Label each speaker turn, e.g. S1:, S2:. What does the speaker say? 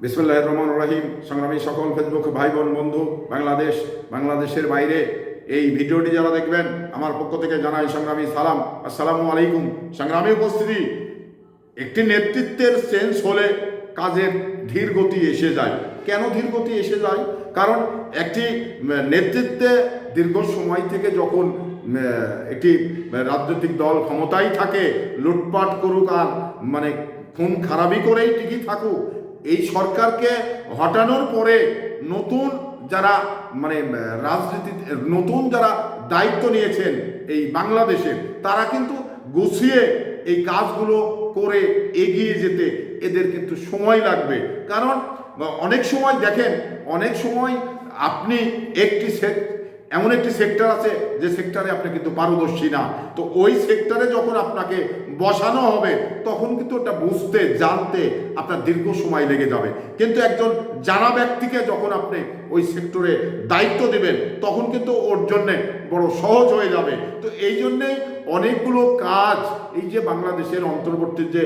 S1: বিসমিল্লাহির রহমানির রহিম। সংগ্রামী সকল ফেসবুক ভাই বোন বন্ধু, বাংলাদেশের বাইরে এই ভিডিওটি যারা দেখবেন, আমার পক্ষ থেকে জানাই সংগ্রামী সালাম, আসসালামু আলাইকুম। সংগ্রামী উপস্থিতি, একটি নেতৃত্বের চেঞ্জ হলে কাজের ধীর গতি এসে যায়। কেন ধীর গতি এসে যায়? কারণ একটি নেতৃত্বে দীর্ঘ সময় থেকে যখন একটি রাজনৈতিক দল ক্ষমতায় থাকে, লুটপাট করুক আর খুন খারাপি করেই টিকে থাকুক, এই সরকারকে হটানোর পরে নতুন যারা নতুন যারা দায়িত্ব নিয়েছেন এই বাংলাদেশের, তারা কিন্তু গুছিয়ে এই কাজগুলো করে এগিয়ে যেতে এদের কিন্তু সময় লাগবে। কারণ অনেক সময় দেখেন, অনেক সময় আপনি এমন একটি সেক্টর আছে যে সেক্টরে আপনি কিন্তু পারদর্শী না, তো ওই সেক্টরে যখন আপনাকে বসানো হবে তখন কিন্তু ওটা বুঝতে জানতে আপনার দীর্ঘ সময় লেগে যাবে। কিন্তু একজন জানা ব্যক্তিকে যখন আপনি ওই সেক্টরে দায়িত্ব দেবেন তখন কিন্তু ওর জন্যে বড় সহজ হয়ে যাবে। তো এই জন্যেই অনেকগুলো কাজ, এই যে বাংলাদেশের অন্তর্বর্তী যে